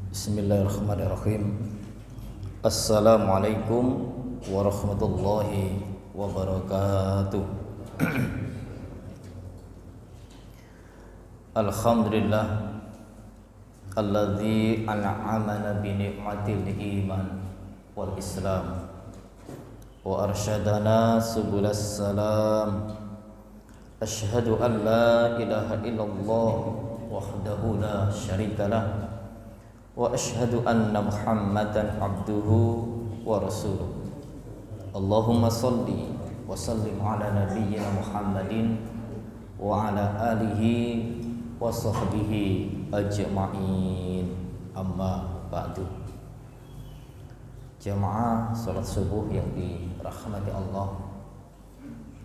Bismillahirrahmanirrahim. Assalamualaikum warahmatullahi wabarakatuh. Alhamdulillah alladzi an'amana bi ni'matil iman wal islam wa arsyadana subulas salam. Asyhadu an la ilaha illallah wahdahu la syarikalah wa asyhadu anna Muhammadan abduhu wa rasuluh. Allahumma salli wa sallim ala nabiyyina Muhammadin wa ala alihi wa sahbihi ajma'in. Amma ba'du. Jamaah salat subuh yang dirahmati Allah,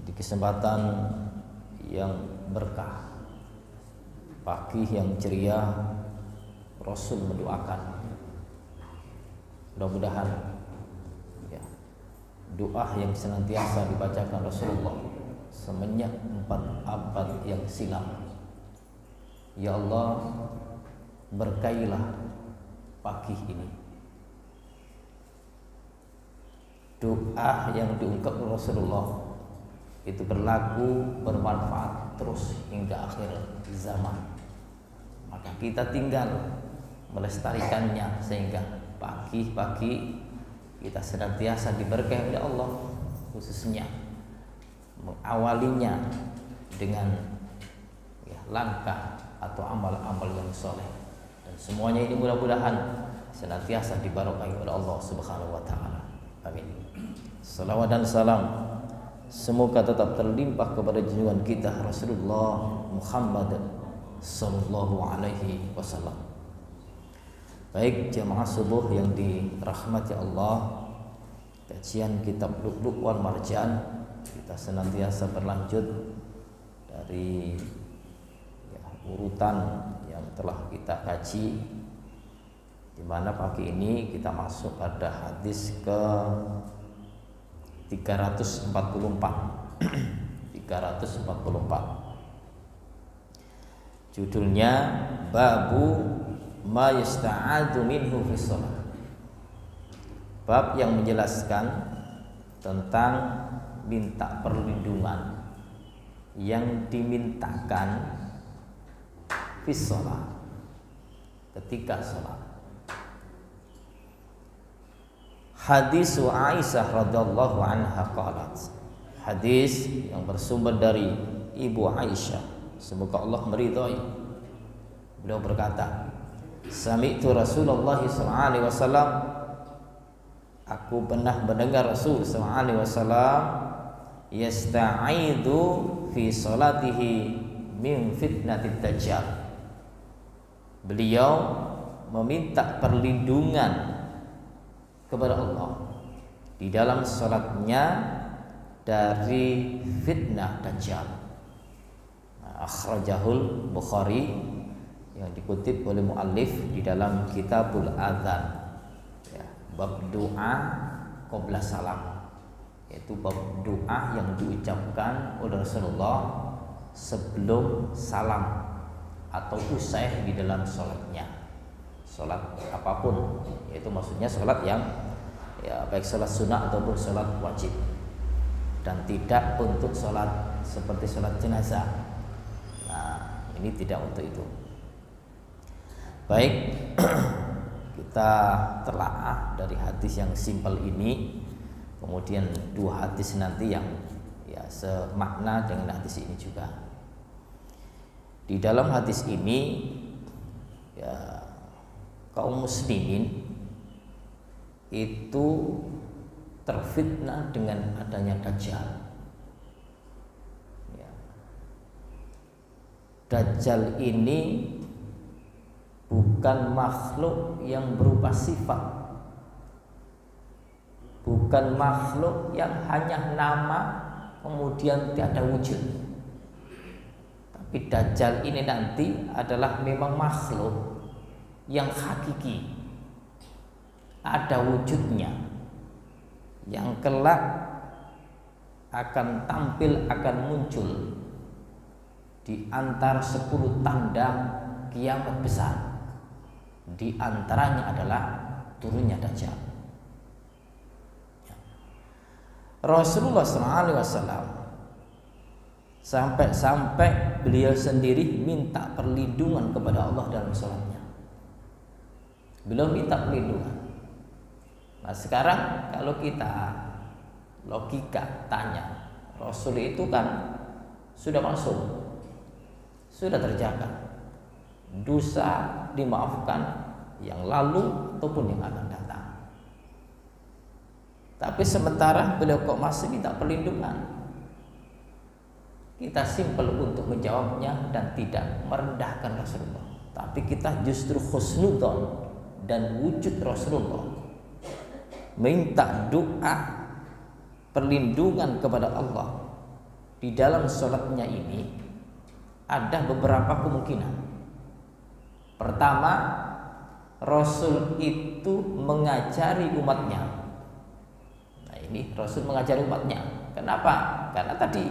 di kesempatan yang berkah, pagi yang ceria, Rasul mendoakan, mudah-mudahan ya, doa yang senantiasa dibacakan Rasulullah semenjak 4 abad yang silam. Ya Allah, berkailah pagi ini. Doa yang diungkap Rasulullah itu berlaku, bermanfaat terus hingga akhir zaman. Maka kita tinggal melestarikannya sehingga pagi-pagi kita senantiasa diberkahi oleh Allah, khususnya mengawalinya dengan langkah atau amal-amal yang soleh, dan semuanya ini mudah-mudahan senantiasa diberkahi oleh Allah Subhanahu wa taala. Amin. Salawat dan salam semoga tetap terlimpah kepada junjungan kita Rasulullah Muhammad sallallahu alaihi wasallam. Baik jamaah subuh yang dirahmati Allah, kajian kitab Lu'lu' wal Marjan kita senantiasa berlanjut dari urutan yang telah kita kaji, di mana pagi ini kita masuk pada hadis ke 344. 344. Judulnya Babu ma yasta'adu minhu fi shalah. Bab yang menjelaskan tentang minta perlindungan yang dimintakan fi shalah, ketika salat. Hadis Aisyah radhiyallahu anha qalat. Hadis yang bersumber dari Ibu Aisyah, semoga Allah meridhai. Beliau berkata, sami'tu Rasulullah sallallahu alaihi wasallam, aku pernah mendengar Rasul sallallahu alaihi wasallam yasta'idu fi salatihi min fitnatid dajjal. Beliau meminta perlindungan kepada Allah di dalam salatnya dari fitnah dajjal. Akhrajahul Bukhari, yang dikutip oleh muallif di dalam Kitabul Adzan, ya, bab doa qabla salam, yaitu bab doa yang diucapkan oleh Rasulullah sebelum salam atau usai di dalam salatnya, salat apapun, yaitu maksudnya salat yang baik salat sunnah ataupun salat wajib, dan tidak untuk salat seperti salat jenazah. Nah, ini tidak untuk itu. Baik, kita telaah dari hadis yang simpel ini, kemudian 2 hadis nanti yang semakna dengan hadis ini juga. Di dalam hadis ini kaum muslimin itu terfitnah dengan adanya dajjal. Dajjal ini bukan makhluk yang berupa sifat, bukan makhluk yang hanya nama kemudian tiada wujud. Tapi Dajjal ini nanti adalah memang makhluk yang hakiki, ada wujudnya, yang kelak akan tampil, akan muncul di antara 10 tanda kiamat besar. Di antaranya adalah turunnya Dajjal. Rasulullah SAW sampai beliau sendiri minta perlindungan kepada Allah dalam sholatnya. Beliau minta perlindungan. Nah sekarang kalau kita logika tanya, Rasul itu kan sudah masuk, sudah terjaga, dosa dimaafkan yang lalu ataupun yang akan datang. Tapi sementara beliau kok masih minta perlindungan. Kita simpel untuk menjawabnya dan tidak merendahkan Rasulullah, tapi kita justru husnudzon dan wujud Rasulullah minta doa perlindungan kepada Allah di dalam sholatnya ini. Ada beberapa kemungkinan. Pertama, Rasul itu mengajari umatnya. Nah ini Rasul mengajari umatnya. Kenapa? Karena tadi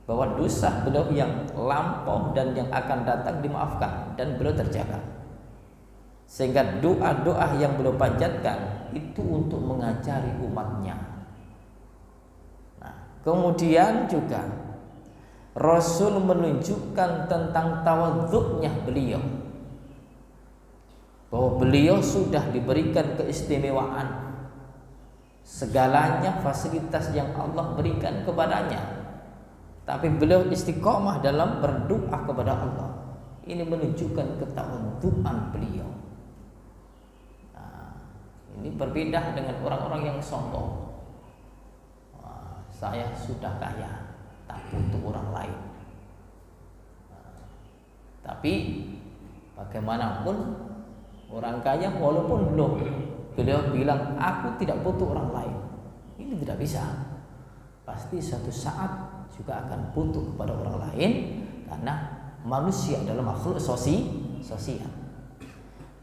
bahwa dosa beliau yang lampau dan yang akan datang dimaafkan dan beliau terjaga. Sehingga doa-doa yang beliau panjatkan itu untuk mengajari umatnya. Nah, kemudian juga Rasul menunjukkan tentang tawadhu'nya beliau, bahwa beliau sudah diberikan keistimewaan, segalanya fasilitas yang Allah berikan kepadanya, tapi beliau istiqomah dalam berdoa kepada Allah. Ini menunjukkan ketawadhu'an beliau. Nah, ini berbeda dengan orang-orang yang sombong. Saya sudah kaya, tak butuh orang lain. Tapi bagaimanapun orang kaya walaupun belum, beliau bilang aku tidak butuh orang lain. Ini tidak bisa. Pasti suatu saat juga akan butuh kepada orang lain, karena manusia adalah makhluk sosial.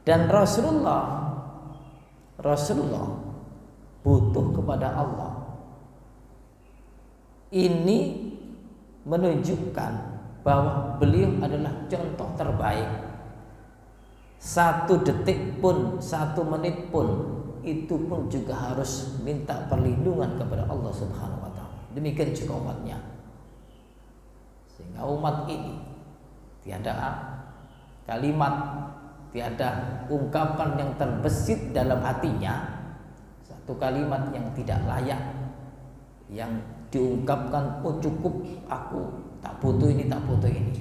Dan Rasulullah butuh kepada Allah. Ini menunjukkan bahwa beliau adalah contoh terbaik. 1 detik pun, 1 menit pun, itu pun juga harus minta perlindungan kepada Allah Subhanahu wa ta'ala. Demikian juga umatnya. Sehingga umat ini tiada kalimat, tiada ungkapan yang terbesit dalam hatinya, satu kalimat yang tidak layak, yang diungkapkan, oh cukup, aku tak butuh ini, tak butuh ini.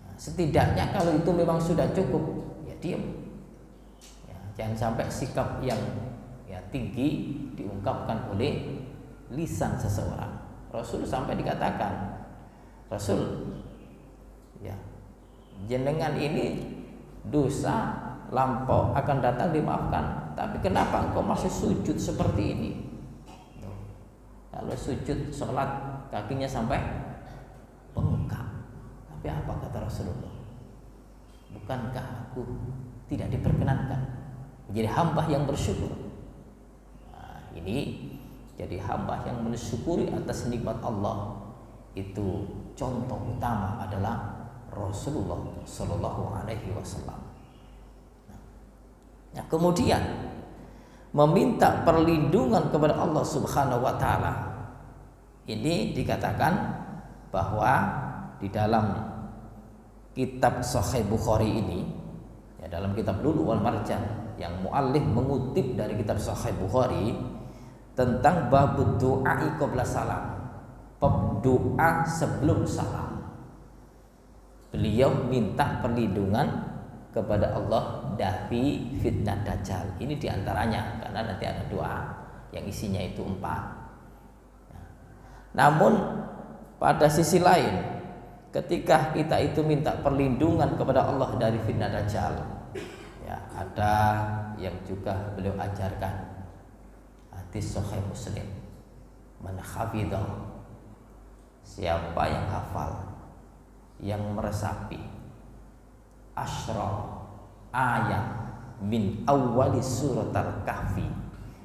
Nah, setidaknya kalau itu memang sudah cukup, ya diam. Ya, jangan sampai sikap yang tinggi diungkapkan oleh lisan seseorang. Rasul sampai dikatakan, Rasul, ya, jenengan ini dosa lampau akan datang dimaafkan, tapi kenapa engkau masih sujud seperti ini? Kalau sujud sholat kakinya sampai bengkak. Tapi apa kata Rasulullah? Bukankah aku tidak diperkenankan menjadi hamba yang bersyukur? Nah, ini jadi hamba yang mensyukuri atas nikmat Allah. Itu contoh utama adalah Rasulullah Sallallahu Alaihi Wasallam. Nah, kemudian meminta perlindungan kepada Allah Subhanahu Wa Taala. Ini dikatakan bahwa di dalam kitab Sahih Bukhari ini, ya dalam kitab Lu'lu' wal Marjan, yang muallif mengutip dari kitab Sahih Bukhari tentang bab doa qabla salam, bab doa sebelum salam. Beliau minta perlindungan kepada Allah dari fitnah Dajjal. Ini diantaranya, karena nanti ada doa yang isinya itu 4. Namun pada sisi lain, ketika kita itu minta perlindungan kepada Allah dari fitnah Dajjal, ya ada yang juga beliau ajarkan, hadis Sahih Muslim, man hafidhah, siapa yang hafal, yang meresapi asyra ayat min awali surat al-kahfi,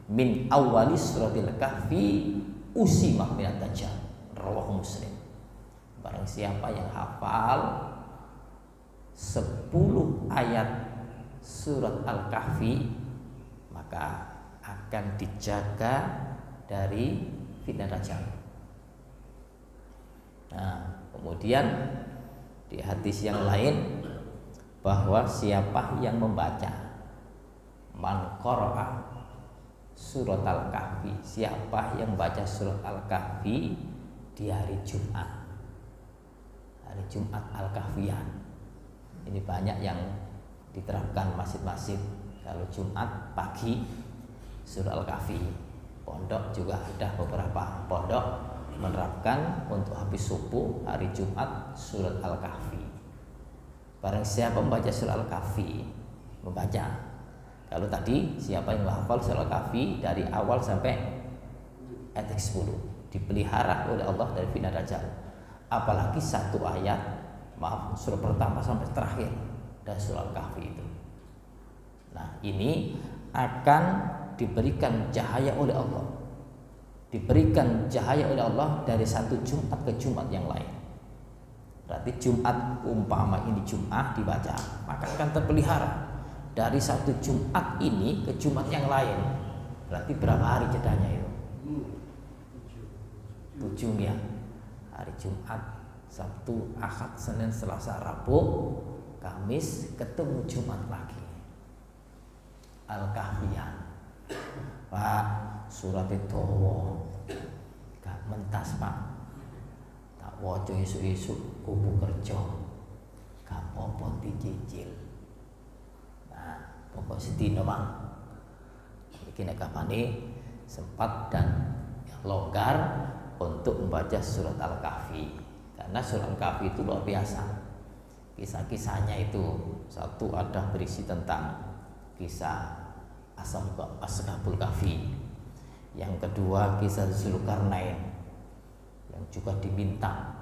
min awali suratil kahfi usimah minat Dajjal, rawahu Muslim. Barang siapa yang hafal 10 ayat surat Al-Kahfi, maka akan dijaga dari fitnah Dajjal. Nah, kemudian di hadis yang lain bahwa siapa yang membaca man qara'a surat Al-Kahfi, siapa yang baca surat Al-Kahfi di hari Jumat, hari Jumat Al-Kahfian. Ini banyak yang diterapkan masjid-masjid. Kalau Jumat pagi surat Al-Kahfi, pondok juga ada beberapa pondok menerapkan untuk habis subuh hari Jumat surat Al-Kahfi. Barang siapa membaca surat Al-Kahfi, membaca. Kalau tadi siapa yang menghafal surat Al-Kahfi dari awal sampai ayat 10, dipelihara oleh Allah dari fitnah Dajjal. Apalagi satu ayat, surat pertama sampai terakhir dari surat Al-Kahfi itu. Nah, ini akan diberikan cahaya oleh Allah, diberikan cahaya oleh Allah dari satu Jumat ke Jumat yang lain. Berarti Jumat, umpama ini Jumat dibaca, maka akan terpelihara dari satu Jumat ini ke Jumat yang lain. Berarti berapa hari jedanya itu? 7 ya. Hari Jumat, Sabtu, Ahad, Senin, Selasa, Rabu, Kamis, ketemu Jumat lagi. Al-Kahfian. Pak, surat itu gak mentas Pak, tak waca isu-isu kubu kerja, gak apa-apa dicicil. Nah, pokok sedina Bang, iki nek kapane sempat dan longgar untuk membaca surat Al-Kahfi, karena surat Al-Kahfi itu luar biasa. Kisah-kisahnya itu, satu ada berisi tentang kisah Ashabul Kahfi. Yang kedua kisah Zulkarnain yang juga diminta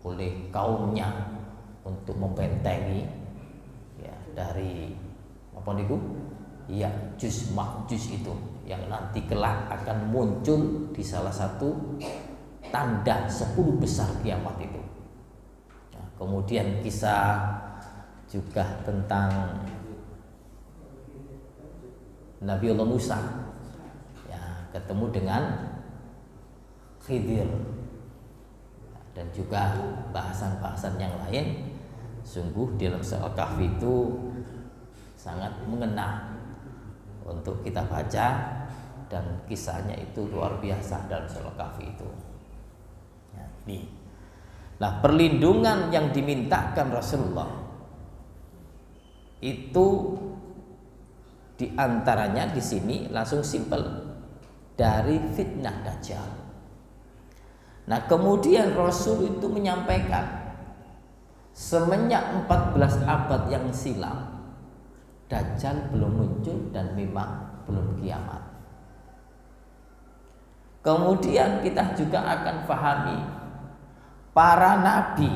oleh kaumnya untuk membentengi ya dari apa niku? Ya'juj Ma'juj itu yang nanti kelak akan muncul di salah satu tanda 10 besar kiamat itu. Nah, kemudian kisah juga tentang Nabiullah Musa ya, ketemu dengan Khidir, dan juga bahasan-bahasan yang lain. Sungguh di dalam surat Al-Kahfi itu sangat mengena untuk kita baca, dan kisahnya itu luar biasa dalam surat Al-Kahfi itu ya, ini. Nah, perlindungan yang dimintakan Rasulullah itu di antaranya di sini langsung simpel, dari fitnah Dajjal. Nah, kemudian Rasul itu menyampaikan semenjak 14 abad yang silam Dajjal belum muncul dan memang belum kiamat. Kemudian kita juga akan pahami para nabi,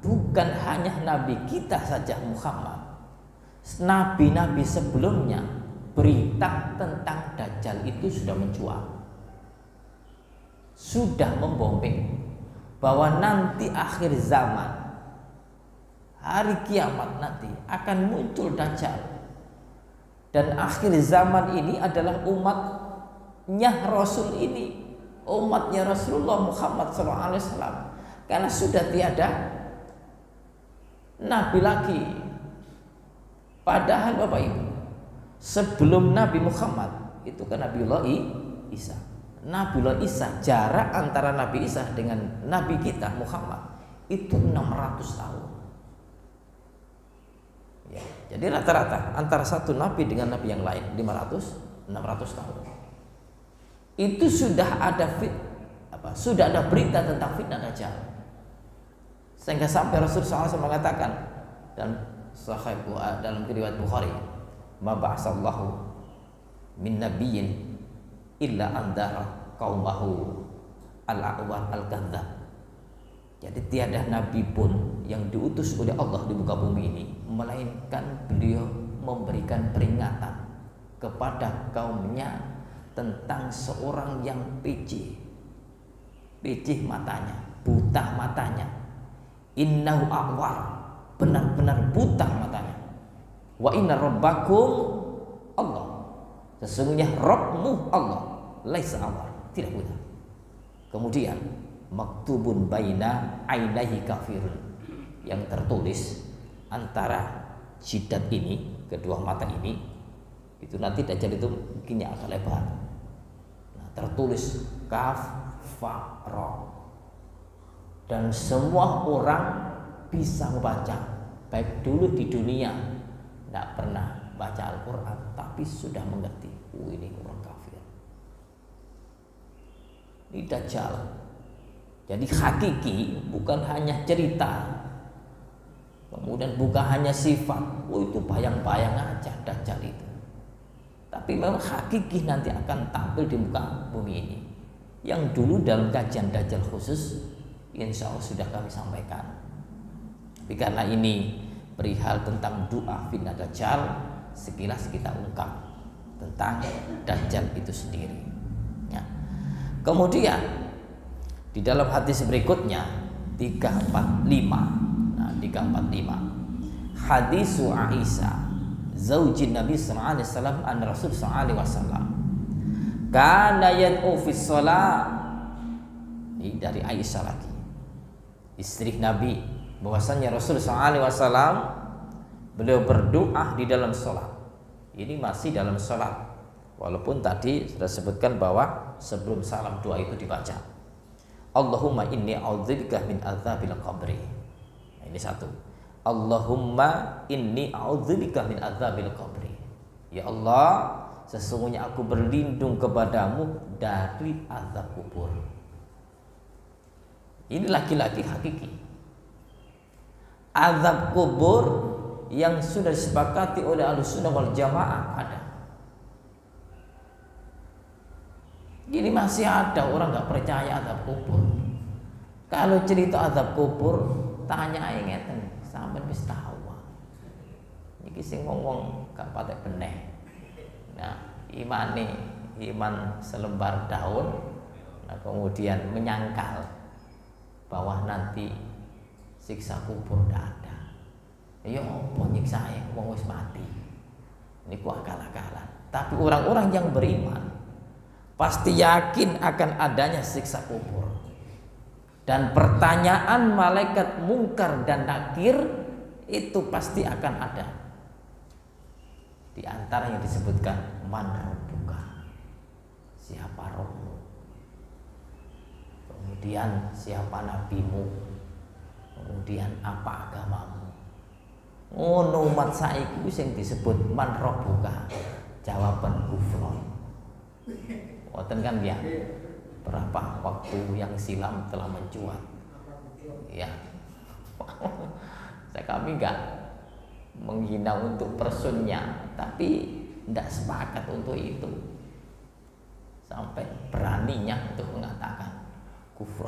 bukan hanya nabi kita saja Muhammad, nabi-nabi sebelumnya berita tentang Dajjal itu sudah mencuat, sudah membombing bahwa nanti akhir zaman, hari kiamat nanti akan muncul Dajjal. Dan akhir zaman ini adalah umatnya Rasul ini, umatnya Rasulullah Muhammad SAW, karena sudah tiada nabi lagi. Padahal Bapak Ibu, sebelum Nabi Muhammad itu kan Nabiullah Isa. Nabiullah Isa, jarak antara Nabi Isa dengan Nabi kita Muhammad itu 600 tahun. Ya, jadi rata-rata antara satu Nabi dengan Nabi yang lain 600 tahun. Itu sudah ada sudah ada berita tentang fitnah Dajjal. Sehingga sampai Rasulullah SAW mengatakan dan Sahih dalam riwayat Bukhari, ma ba'asallahu min nabiyyin illa andara qaumahu al-a'war al-kadzdzab. Jadi tiada nabi pun yang diutus oleh Allah di muka bumi ini melainkan beliau memberikan peringatan kepada kaumnya tentang seorang yang picih matanya, buta matanya. Innahu a'war, benar-benar buta matanya. Wa inna rabbakum Allah. Sesungguhnya Rabbmu Allah. Laisa awar, tidak punya. Kemudian maktubun baina ainaihi kafirun, yang tertulis antara jidat ini, kedua mata ini, itu nanti Dajjal itu bikinnya agak lebar. Nah, tertulis kaf fa ra. Dan semua orang bisa membaca, baik dulu di dunia tidak pernah baca Al-Quran tapi sudah mengerti, ini orang kafir, ini Dajjal. Jadi hakiki, bukan hanya cerita, kemudian bukan hanya sifat, itu bayang-bayang aja Dajjal itu. Tapi memang hakiki nanti akan tampil di muka bumi ini. Yang dulu dalam kajian Dajjal khusus, insya Allah sudah kami sampaikan. Tapi karena ini perihal tentang doa fitnah Dajjal, sekilas kita ungkap tentang Dajjal itu sendiri. Ya. Kemudian di dalam hadis berikutnya 345. Nah, 345. Hadisu Aisyah zaujin Nabi sallallahu alaihi wasallam an Rasul sallallahu alaihi wasallam. Kana yad'u fi shalah. Ini dari Aisyah lagi, istri Nabi, bahwasanya Rasul sallallahu alaihi wasallam beliau berdoa di dalam sholat. Ini masih dalam sholat, walaupun tadi sudah sebutkan bahwa sebelum salam doa itu dibaca. Allahumma inni a'udzubika min adzabil qabri. Nah, ini satu. Allahumma inni a'udzubika min adzabil qabri. Ya Allah, sesungguhnya aku berlindung kepadamu dari azab kubur. Ini laki-laki hakiki. Azab kubur yang sudah disepakati oleh Ahlussunnah wal Jamaah ada. Ini masih ada orang nggak percaya azab kubur. Kalau cerita azab kubur, tanya ngeten, sampean wis tahu. Iki sing ngomong gak patek beneh. Nah, iman selembar daun, nah kemudian menyangkal bahwa nanti siksa kubur tidak ada. Ya apa nyiksa wong wis mati. Ini ku akal-akalan. Tapi orang-orang yang beriman pasti yakin akan adanya siksa kubur. Dan pertanyaan malaikat mungkar dan nakir itu pasti akan ada. Di antara yang disebutkan man rabbuka, siapa rohmu, kemudian siapa nabimu, kemudian apa agamamu. Ngono umat saiki sing disebut man rabbuka, jawaban kufron. Wonten kan ya, berapa waktu yang silam telah mencuat. Ya. Kami enggak menghina untuk personnya, tapi tidak sepakat untuk itu. Sampai beraninya untuk mengatakan kufur.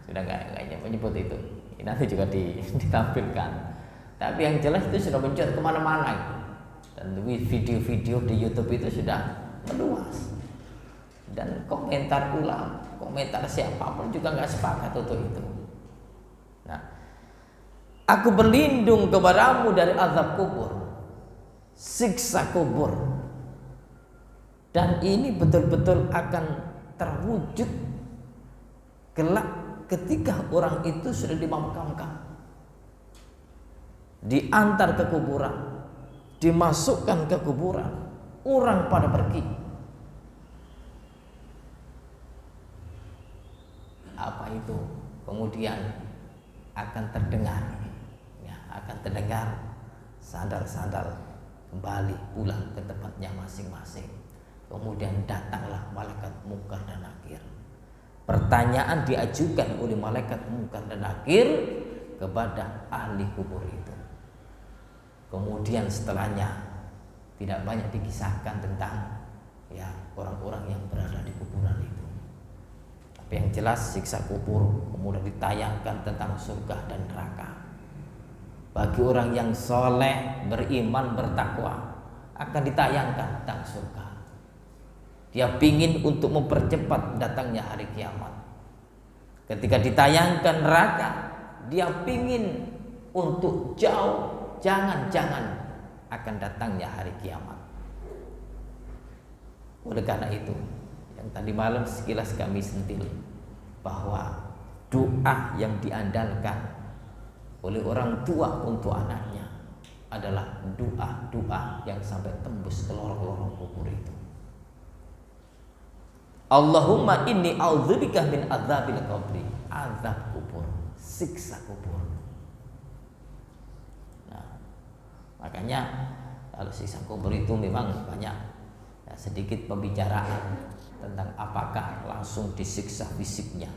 Sudah enggak menyebut itu. Ini nanti juga ditampilkan. Tapi yang jelas itu sudah mencuat kemana-mana. Dan video-video di YouTube itu sudah meluas. Dan komentar ulama, komentar siapapun juga nggak sepakat untuk itu. Nah, aku berlindung kepadamu dari azab kubur, siksa kubur. Dan ini betul-betul akan terwujud kelak ketika orang itu sudah dimakamkan, diantar ke kuburan, dimasukkan ke kuburan, orang pada pergi. Apa itu? Kemudian akan terdengar, ya, akan terdengar sandal-sandal kembali pulang ke tempatnya masing-masing. Kemudian datanglah malaikat mungkar dan nakir. Pertanyaan diajukan oleh malaikat mungkar dan nakir kepada ahli kubur itu. Kemudian setelahnya tidak banyak dikisahkan tentang ya orang-orang yang berada di kuburan itu. Tapi yang jelas siksa kubur, kemudian ditayangkan tentang surga dan neraka. Bagi orang yang soleh, beriman, bertakwa, akan ditayangkan tentang surga. Dia pingin untuk mempercepat datangnya hari kiamat. Ketika ditayangkan neraka, dia pingin untuk jauh, jangan akan datangnya hari kiamat. Oleh karena itu, yang tadi malam sekilas kami sentil bahwa doa yang diandalkan oleh orang tua untuk anaknya adalah doa-doa yang sampai tembus ke lorong-lorong kubur itu. Allahumma inni a'udzubika min adzabil qabri, azab kubur, siksa kubur. Nah, makanya kalau siksa kubur itu memang banyak ya, sedikit pembicaraan tentang apakah langsung disiksa fisiknya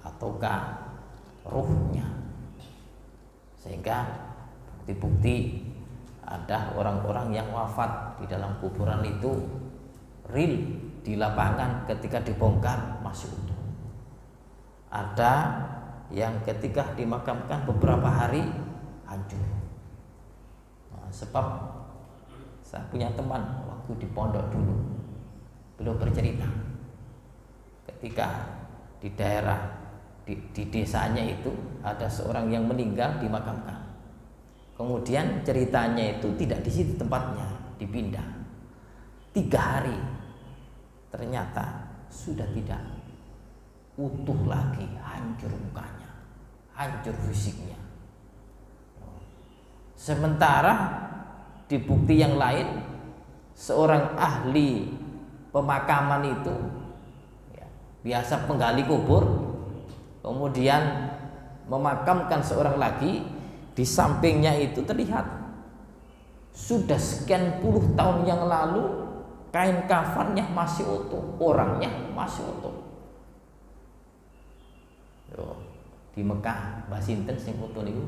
ataukah ruhnya, sehingga bukti-bukti ada orang-orang yang wafat di dalam kuburan itu real di lapangan ketika dibongkar masih utuh. Ada yang ketika dimakamkan beberapa hari hancur. Nah, sebab saya punya teman waktu di pondok dulu, beliau bercerita ketika di daerah di desanya itu ada seorang yang meninggal dimakamkan. Kemudian ceritanya itu tidak di situ tempatnya, dipindah. 3 hari ternyata sudah tidak utuh lagi, hancur mukanya, hancur fisiknya. Sementara di bukti yang lain, seorang ahli pemakaman itu ya, biasa penggali kubur, kemudian memakamkan seorang lagi, di sampingnya itu terlihat sudah sekian puluh tahun yang lalu kain kafannya masih utuh, orangnya masih utuh. Yo, di Mekah, Mbah Sinten sing utuh niku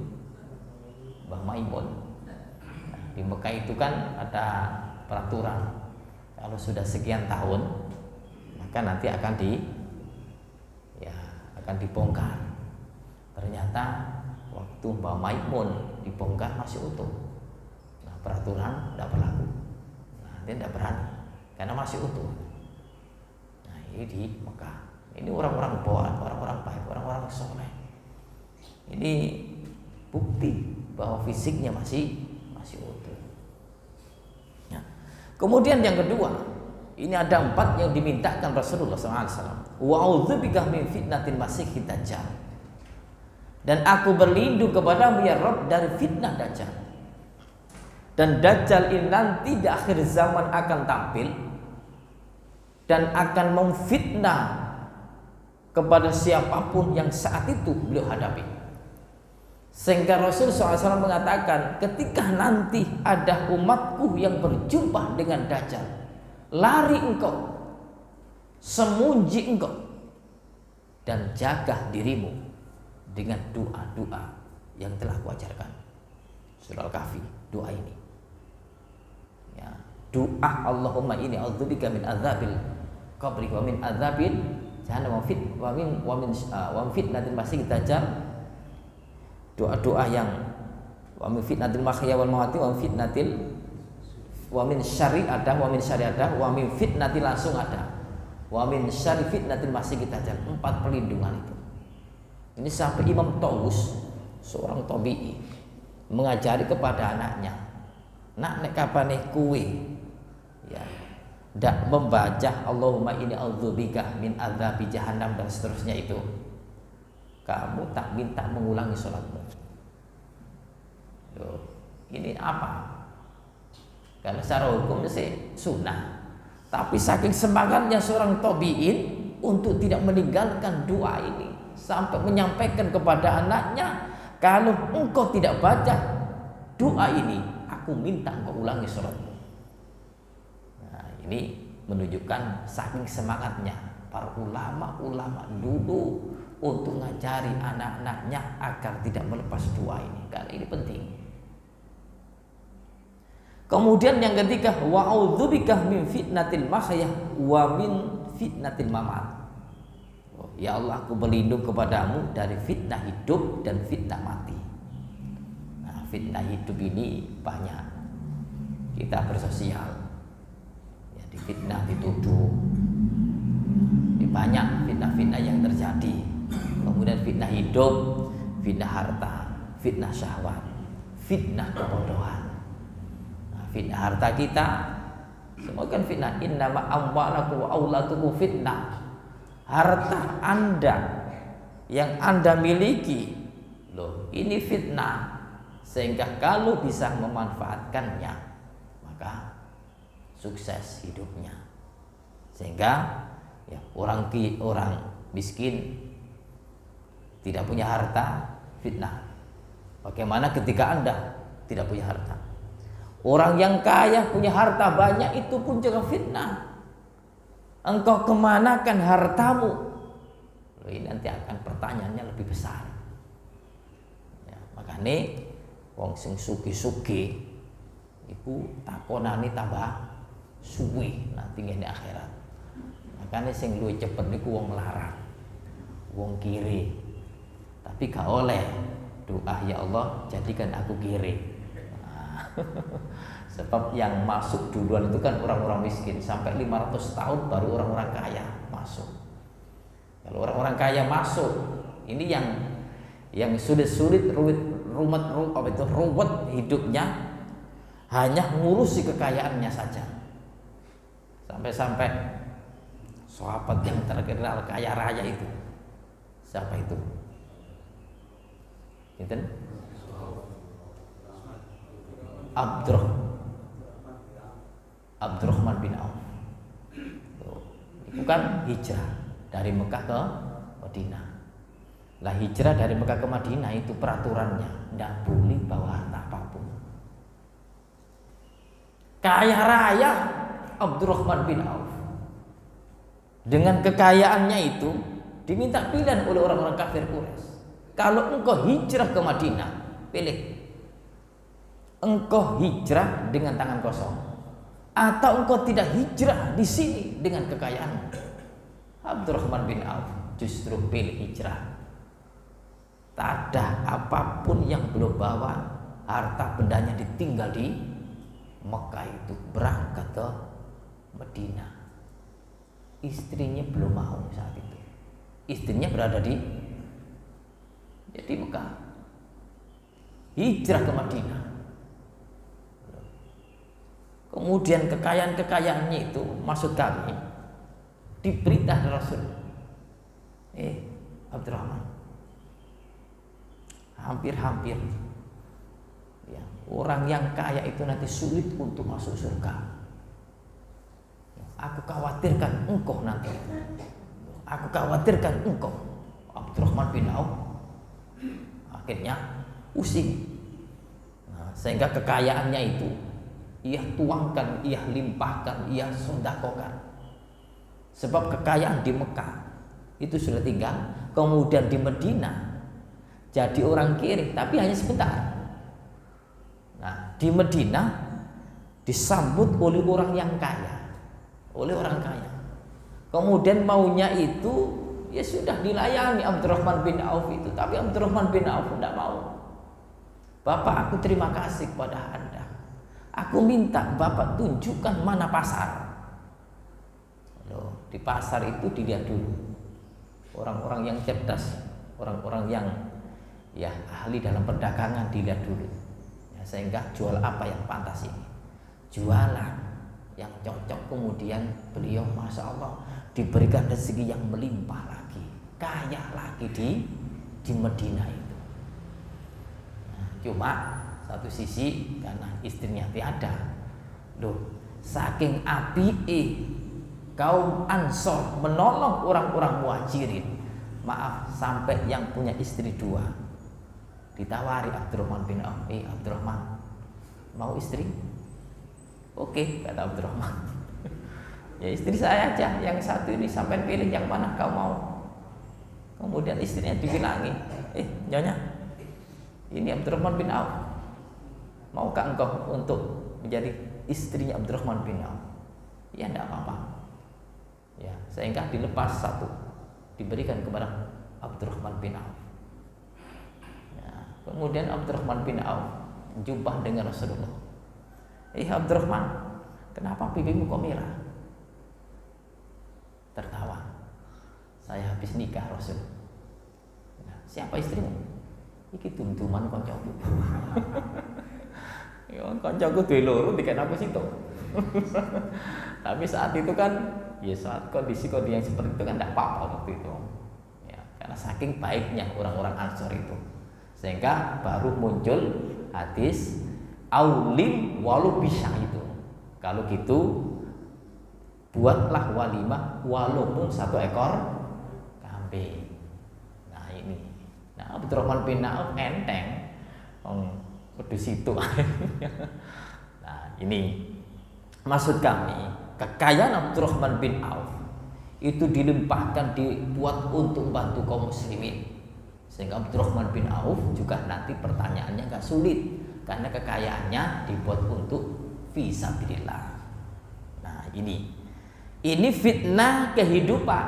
Mbah Maimun. Nah, di Mekah itu kan ada peraturan kalau sudah sekian tahun maka nanti akan dibongkar. Ternyata waktu Mbah Maimun dibongkar masih utuh. Nah, peraturan tidak berlaku. Nah, dia tidak berani karena masih utuh. Nah, ini di Mekah. Ini orang-orang orang-orang baik, orang-orang soleh. Ini bukti bahwa fisiknya masih utuh. Nah, kemudian yang kedua, ini ada 4 yang dimintakan Rasulullah SAW. Wa'udzubika min fitnatil masiihid dajjal. Dan aku berlindung kepadamu ya Rabb dari fitnah Dajjal. Dan Dajjal ini nanti di akhir zaman akan tampil dan akan memfitnah kepada siapapun yang saat itu beliau hadapi. Sehingga Rasul SAW mengatakan, ketika nanti ada umatku yang berjumpa dengan Dajjal, lari engkau, semunji engkau, dan jaga dirimu dengan doa-doa yang telah kuajarkan. Surah Al-Kahfi, doa ini. Ya, doa Allahumma inni a'udzubika min adzabil qabri wa min adzabil jahannam wa min fitnatil masiihid dajjal. Doa-doa yang wa min fitnatil mahya wal mamati wa min syarri ada, wa min syarri ada, wa min fitnatil langsung ada, wa min syarri fitnatil masiihid dajjal. 4 perlindungan itu. Ini sampai Imam Taus, seorang tabi'i, mengajari kepada anaknya, nak nek kapane kuwi ya ndak membaca Allahumma inni a'udzubika min adzabi jahannam dan seterusnya itu, kamu tak minta mengulangi sholatmu. Loh, ini apa? Karena secara hukum sih sunnah, tapi saking semangatnya seorang tabi'in untuk tidak meninggalkan doa ini, sampai menyampaikan kepada anaknya, kalau engkau tidak baca doa ini, aku minta engkau ulangi sholatmu. Nah, ini menunjukkan saking semangatnya para ulama-ulama dulu untuk ngajari anak-anaknya agar tidak melepas doa ini, karena ini penting. Kemudian yang ketiga, wa'udzubika min fitnatil mahya wa min fitnatil mamat. Ya Allah, aku berlindung kepadamu dari fitnah hidup dan fitnah mati. Nah, fitnah hidup ini banyak. Kita bersosial, ya, difitnah, dituduh. Ini banyak fitnah-fitnah yang terjadi. Kemudian fitnah hidup, fitnah harta, fitnah syahwat, fitnah kebodohan. fitnah harta kita semua kan fitnah. Innama amwalakum wa auladukum fitnah. Harta Anda yang Anda miliki, loh, ini fitnah. Sehingga kalau bisa memanfaatkannya, maka sukses hidupnya. Sehingga ya, orang miskin tidak punya harta, fitnah. Bagaimana ketika Anda tidak punya harta? Orang yang kaya punya harta banyak, itu pun juga fitnah. Engkau kemanakan hartamu? Loh, ini nanti akan pertanyaannya lebih besar. Ya, makanya wong sing suki-suki iku takonane tambah suwi nanti ngene akhirat. Makanya sing luwih cepet niku wong melarat, wong kiri. Tapi gak oleh doa, ya Allah jadikan aku kiri. Nah, sebab yang masuk duluan itu kan orang-orang miskin, sampai 500 tahun baru orang-orang kaya masuk. Kalau orang-orang kaya masuk, ini yang sudah sulit ruwet hidupnya, hanya ngurusi kekayaannya saja. Sampai-sampai sahabat yang terkenal kaya raya itu, siapa itu? Itu Abdurrahman bin Auf. Itu kan hijrah dari Mekah ke Madinah. Lah hijrah dari Mekah ke Madinah itu peraturannya tidak boleh bawa harta apapun. Kaya raya Abdurrahman bin Auf, dengan kekayaannya itu diminta pilihan oleh orang-orang kafir Quraisy. Kalau engkau hijrah ke Madinah, pilih. Engkau hijrah dengan tangan kosong, atau engkau tidak hijrah di sini dengan kekayaan. Abdurrahman bin Auf justru pilih hijrah. Tak ada apapun yang belum bawa, harta bendanya ditinggal di Mekah, itu berangkat ke Madinah. Istrinya belum mau saat itu. Istrinya berada di Mekah. Hijrah ke Madinah. Kemudian kekayaan-kekayaannya itu, maksud kami, diberitahu Rasul, Abdurrahman, hampir-hampir ya, orang yang kaya itu nanti sulit untuk masuk surga. Aku khawatirkan engkau nanti. Aku khawatirkan engkau. Abdurrahman bin Auf akhirnya pusing. Nah, sehingga kekayaannya itu ia tuangkan, ia limpahkan, ia sedekahkan. Sebab kekayaan di Mekah itu sudah tinggal, kemudian di Madinah jadi orang kiri, tapi hanya sebentar. Nah, di Madinah disambut oleh orang yang kaya, Kemudian maunya itu ya sudah dilayani Abdurrahman bin Auf itu, tapi Abdurrahman bin Auf tidak mau. Bapak, aku terima kasih kepada Anda. Aku minta Bapak tunjukkan mana pasar. Loh, di pasar itu dilihat dulu. Orang-orang yang cerdas, orang-orang yang ya ahli dalam perdagangan dilihat dulu. Ya, sehingga jual apa yang pantas ini. Jualan yang cocok, kemudian beliau Masya Allah diberikan rezeki yang melimpah lagi, kaya lagi di Madinah itu. Nah, cuma satu sisi karena istrinya tiada, loh, saking api kaum Ansor menolong orang-orang Muhajirin, maaf sampai yang punya istri dua ditawari Abdurrahman bin Auf, Abdurrahman mau istri? Oke, kata Abdurrahman. Ya istri saya aja, yang satu ini sampai pilih yang mana kau mau. Kemudian istrinya dibilangi, nyonya, ini Abdurrahman bin Auf, maukah engkau untuk menjadi istrinya Abdurrahman bin Auf? Ya tidak apa-apa. Ya, sehingga dilepas satu, diberikan kepada Abdurrahman bin Auf. Ya, kemudian Abdurrahman bin Auf jumpa dengan Rasulullah. Abdurrahman, kenapa pipimu kok merah? Tertawa. Saya habis nikah Rasul. Nah, siapa istrimu? Iki tum-tuman koncoku. Ya kancaku duwe loro diken aku situ. Tapi saat itu kan ya saat kondisi yang seperti itu kan tidak apa-apa waktu itu. Ya, karena saking baiknya orang-orang Ansor itu. Sehingga baru muncul hadis aulim walau bisa itu. Kalau gitu buatlah walimah walaupun 1 ekor kambing. Nah ini, nah Abdurrahman bin Auf enteng, pedus itu. Nah ini maksud kami, kekayaan Abdurrahman bin Auf itu dilimpahkan, dibuat untuk membantu kaum muslimin. Sehingga Abdurrahman bin Auf juga nanti pertanyaannya gak sulit, karena kekayaannya dibuat untuk fisabilillah. Nah ini fitnah kehidupan,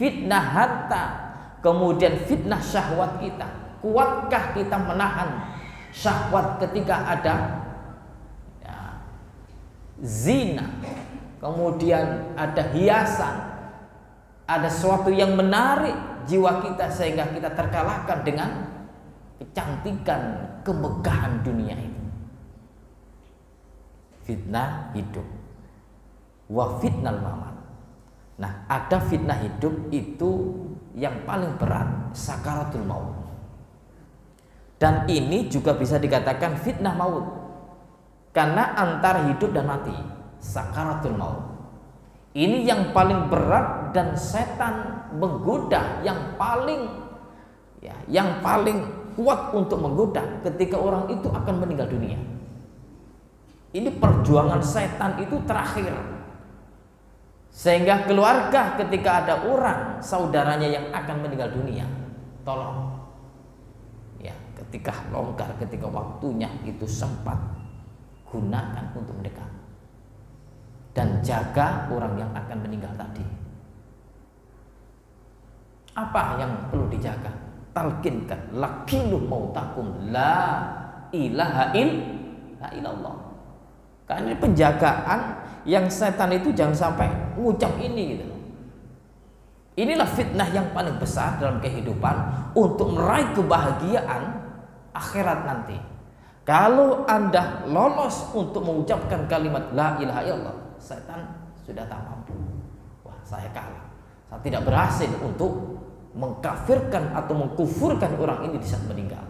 fitnah harta, kemudian fitnah syahwat kita. Kuatkah kita menahan syahwat ketika ada ya, zina, kemudian ada hiasan, ada sesuatu yang menarik jiwa kita sehingga kita terkalahkan dengan kecantikan, kemegahan dunia itu. Fitnah hidup wa fitnal mamat. Nah, ada fitnah hidup itu yang paling berat, sakaratul maut. Dan ini juga bisa dikatakan fitnah maut, karena antara hidup dan mati, sakaratul maut. Ini yang paling berat dan setan menggoda yang paling kuat untuk menggoda ketika orang itu akan meninggal dunia. Ini perjuangan setan itu terakhir. Sehingga keluarga ketika ada orang saudaranya yang akan meninggal dunia, tolong ya, ketika longgar, ketika waktunya itu sempat, gunakan untuk mendekat dan jaga orang yang akan meninggal tadi. Apa yang perlu dijaga? Talkinkan, lakinu mautakum la ilaha illallah. Karena ini penjagaan yang setan itu jangan sampai ngucap ini gitu. Inilah fitnah yang paling besar dalam kehidupan untuk meraih kebahagiaan akhirat nanti. Kalau Anda lolos untuk mengucapkan kalimat la ilaha illallah, setan sudah tak mampu. Wah, saya kalah. Saya tidak berhasil untuk mengkafirkan atau mengkufurkan orang ini di saat meninggal.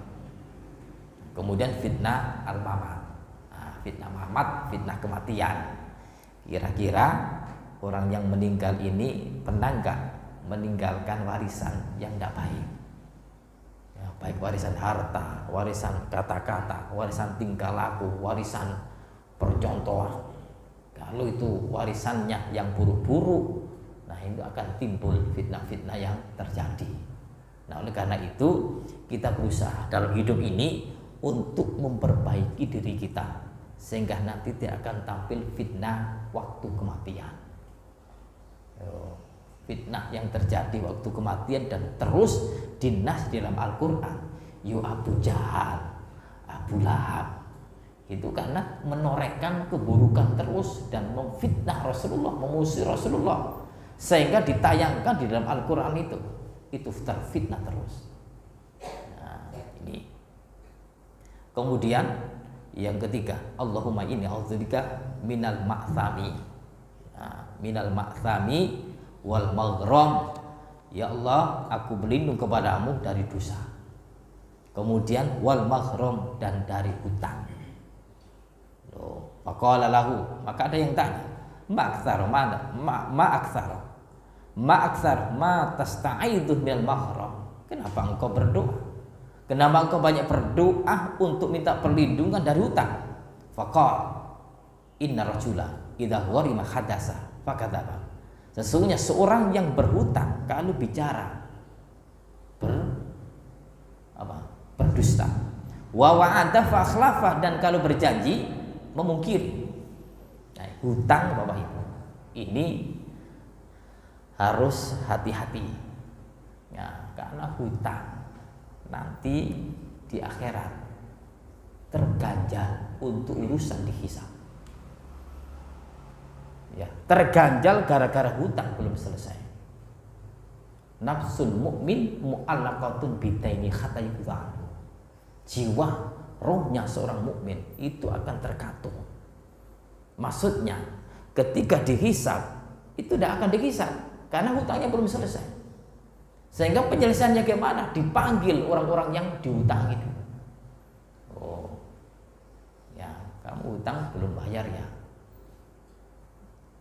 Kemudian fitnah al-mamat. Nah, fitnah mamat, fitnah kematian. Kira-kira orang yang meninggal ini pernah nggak meninggalkan warisan yang tidak baik? Ya, baik warisan harta, warisan kata-kata, warisan tingkah laku, warisan percontohan. Kalau itu warisannya yang buruk-buruk, nah itu akan timbul fitnah-fitnah yang terjadi. Nah oleh karena itu kita berusaha dalam hidup ini untuk memperbaiki diri kita, sehingga nanti tidak akan tampil fitnah waktu kematian. Fitnah yang terjadi waktu kematian dan terus dinas di dalam Al-Quran. Abu Jahal, Abu Lahab, itu karena menorehkan keburukan terus dan memfitnah Rasulullah, memusuhi Rasulullah, sehingga ditayangkan di dalam Al-Quran itu terfitnah terus. Nah, ini. Kemudian yang ketiga, Allahumma inni a'udzubika minal ma'thami. Nah, minal ma'thami wal maghram. Ya Allah, aku berlindung kepadamu dari dosa. Kemudian wal maghram, dan dari hutang. Faqala lahu, maka ada yang tanya, ma aktsar ma tasta'idhu minal mahram. Kenapa engkau berdoa? Kenapa engkau banyak berdoa untuk minta perlindungan dari hutang? Faqala inna rajula idza gharima hadasa fakadzaba. Sesungguhnya seorang yang berhutang kalau bicara berdusta. Wa wa'ada fa akhlafa, dan kalau berjanji memungkiri. Nah, hutang Bapak Ibu ini harus hati-hati ya, karena hutang nanti di akhirat terganjal untuk urusan dihisab ya, terganjal gara-gara hutang belum selesai. Nafsul mukmin mu'allaqatun bidaini hatta yuqda. Jiwa rohnya seorang mukmin itu akan terkatung. Maksudnya ketika dihisab itu tidak akan dihisab karena hutangnya belum selesai. Sehingga penyelesaiannya gimana? Dipanggil orang-orang yang dihutangi dulu. Oh, ya kamu hutang belum bayar ya?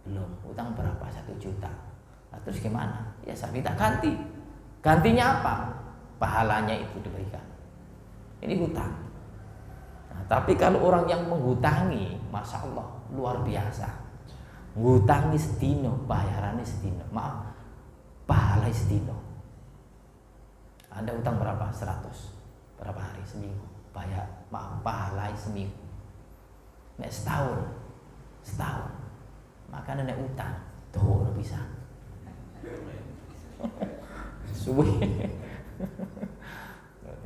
Belum. Hutang berapa? 1 juta. Nah, terus gimana? Ya saya minta ganti. Gantinya apa? Pahalanya itu diberikan. Ini hutang. Nah, tapi kalau orang yang menghutangi, masya Allah luar biasa. Ngutangi sedino, bayarannya sedino. Maaf, pahala sedino. Anda utang berapa? 100. Berapa hari? Seminggu. Bayar, maaf, pahala seminggu. Nek setahun. Maka nek utang, tuh bisa. Suwe.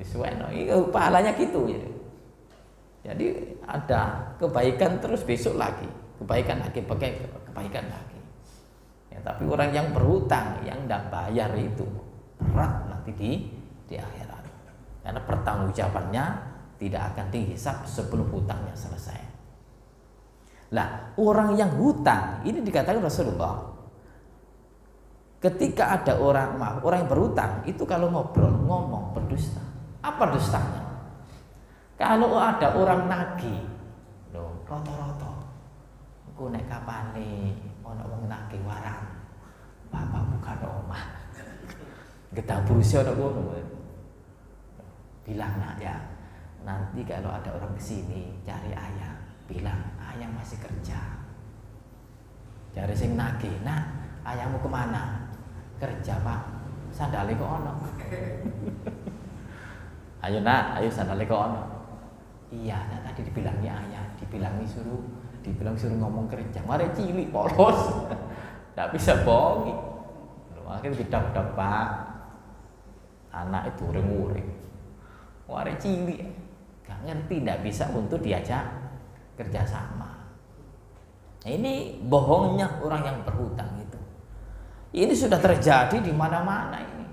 Suwe no, itu pahalanya gitu ya. Jadi ada kebaikan terus besok lagi, kebaikan lagi, kebaikan lagi. Ya, tapi orang yang berhutang yang tidak bayar itu berat nanti di akhirat. Karena pertanggungjawabannya tidak akan dihisab sebelum hutangnya selesai. Lah, orang yang hutang ini dikatakan Rasulullah, ketika ada orang yang berhutang itu kalau ngobrol, ngomong berdusta. Apa dustanya? Kalau ada orang nagih, loh, roto-roto, aku nek kapane ono wong nagih warang, bapak bukan omah, kita berusia ono ngono. Bilang nak ya, nanti kalau ada orang kesini cari ayah, bilang ayah masih kerja. Cari sing nagih, nak ayahmu kemana? Kerja pak, sandale kok ono. Ayo nak, ayo sandale kok ono. Iya, nah tadi dibilangi ayah, dibilang suruh ngomong kerja. Mari cilik polos, tidak bisa bohongi. Akhirnya tidak pak, anak itu uring-uring. Mari cilik, gak ngerti, tidak bisa untuk diajak kerjasama. Nah, ini bohongnya orang yang berhutang itu. Ini sudah terjadi di mana-mana ini.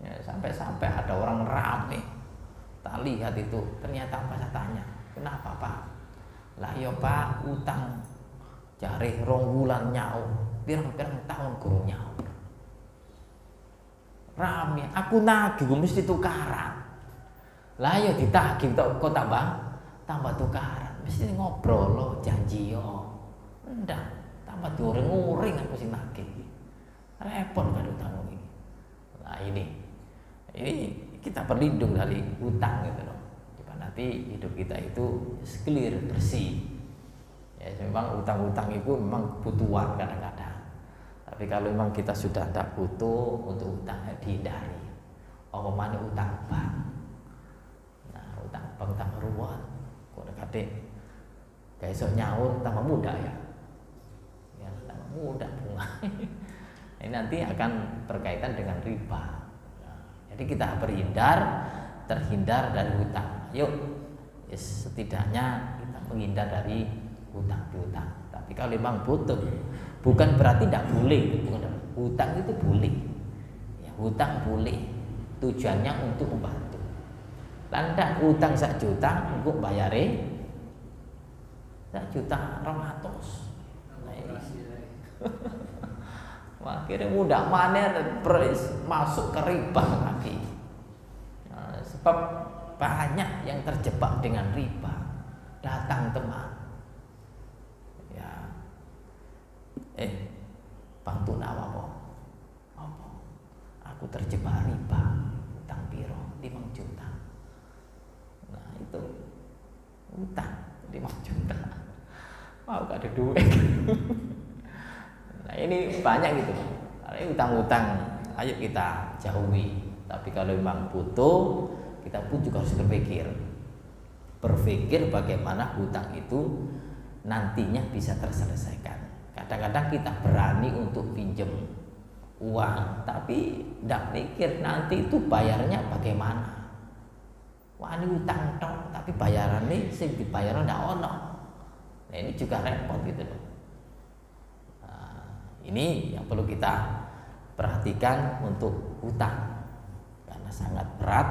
Ya, sampai ada orang rame. Tak lihat itu, ternyata apa saya tanya, kenapa pak? Lah ya pak, utang jari 2 bulan nyaur, pirang-pirang tahun gurung nyaur. Rame, aku nagih gue mesti tukaran. Lah ya ditagih kok tambah tukaran, mesti ngobrol lo, janji yo. Ndak, tambah diuring-uring aku sih nagih. Repot kan utang ini. Nah ini kita berlindung dari hutang gitu loh. Nanti hidup kita itu clear, bersih. Ya memang utang-utang itu memang butuhan kadang-kadang. Tapi kalau memang kita sudah tidak butuh untuk utang, dihindari. Apa mana utang bank? Nah utang bank tambah ruwet. Kok dekade kayak sok nyaur tambah muda ya. Ya tambah muda bunga. Ini nanti akan berkaitan dengan riba. Jadi kita terhindar dari hutang. Yuk, setidaknya kita menghindar dari hutang piutang. Tapi kalau memang butuh, bukan berarti tidak boleh. Hutang itu boleh. Ya, hutang boleh. Tujuannya untuk membantu. Landak hutang 1 juta, untuk bayare 1 juta 200. Akhirnya mudah mana masuk ke riba lagi. Nah, sebab banyak yang terjebak dengan riba. Datang teman, ya, bantu nawa apa? Aku terjebak riba, utang piro 5 juta. Nah itu utang 5 juta. Mau gak ada duit. Nah ini banyak gitu. Ini utang-utang, ayo kita jauhi. Tapi kalau memang butuh, kita pun juga harus berpikir bagaimana hutang itu nantinya bisa terselesaikan. Kadang-kadang kita berani untuk pinjam uang, tapi tidak mikir nanti itu bayarnya bagaimana. Wah ini utang tok, tapi bayarannya sing dibayar tidak ono. Nah ini juga repot gitu loh. Ini yang perlu kita perhatikan untuk hutang karena sangat berat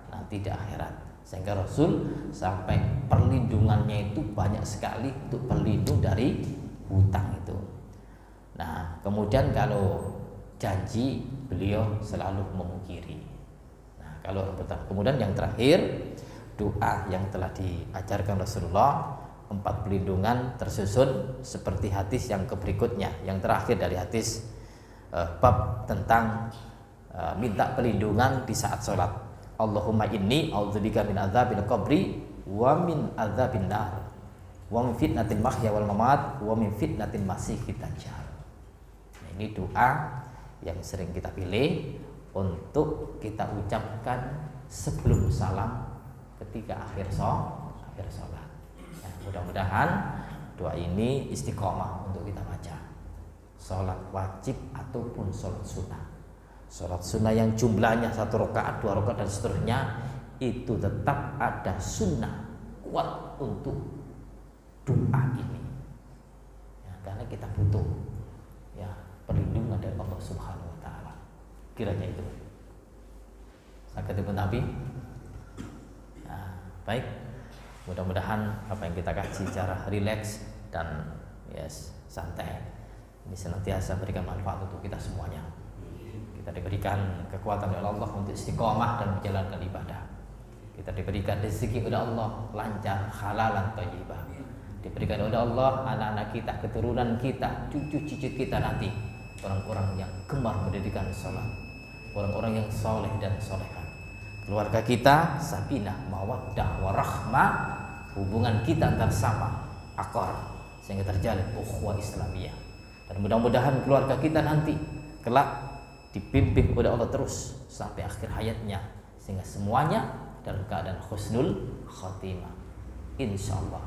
nanti di akhirat. Sehingga Rasul sampai perlindungannya itu banyak sekali untuk berlindung dari hutang itu. Nah, kemudian kalau janji beliau selalu memungkiri. Nah, kalau kemudian yang terakhir, doa yang telah diajarkan Rasulullah, 4 pelindungan tersusun seperti hadis yang berikutnya, yang terakhir dari hadis bab tentang minta perlindungan di saat sholat. Allahumma inni a'udzubika min adzabil qabri wa min adzabin nar wa min fitnatil mahya wal mamat wa min fitnatil masiihid dajjal. Nah, ini doa yang sering kita pilih untuk kita ucapkan sebelum salam ketika akhir sholat. Nah, mudah-mudahan doa ini istiqomah untuk kita baca. Sholat wajib ataupun sholat sunnah. Sholat sunnah yang jumlahnya 1 rakaat, 2 rakaat dan seterusnya, itu tetap ada sunnah kuat untuk doa ini. Ya, karena kita butuh ya perlindungan dari Allah Subhanahu Wa Taala. Kiranya itu. Sakit ibu Nabi. Nah, baik. Mudah-mudahan apa yang kita kaji secara rileks dan santai ini senantiasa berikan manfaat untuk kita semuanya. Kita diberikan kekuatan oleh Allah untuk istiqomah dan menjalankan ibadah. Kita diberikan rezeki oleh Allah lancar, halalan, thayyibah. Diberikan oleh Allah anak-anak kita, keturunan kita, cucu-cucu kita nanti orang-orang yang gemar mendirikan salat, orang-orang yang soleh dan solehah. Keluarga kita sakinah, mawaddah, warahmah, hubungan kita antar sama, akor, sehingga terjalin ukhuwah Islamiyah. Dan mudah-mudahan keluarga kita nanti kelak dipimpin oleh Allah terus sampai akhir hayatnya, sehingga semuanya dalam keadaan husnul khatimah, insyaallah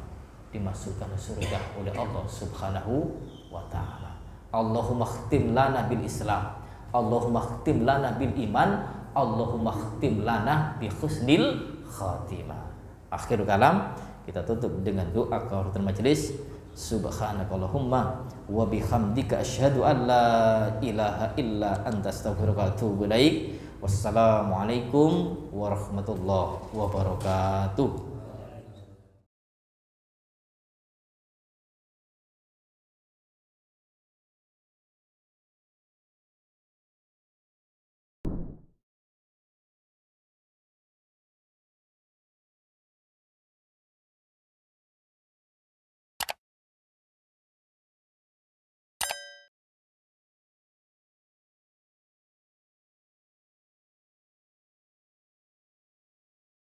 dimasukkan surga oleh Allah Subhanahu wa Ta'ala. Allahumma khtim lana bil Islam, Allahumma khtim lana bil iman, Allahumma khtim lana bi husnil khatimah. Akhirul kalam, kita tutup dengan doa kafaratul majelis. Subhanakallahumma wa bihamdika asyhadu an la ilaha illa anta astaghfiruka wa atubu ilaik. Wassalamualaikum warahmatullahi wabarakatuh.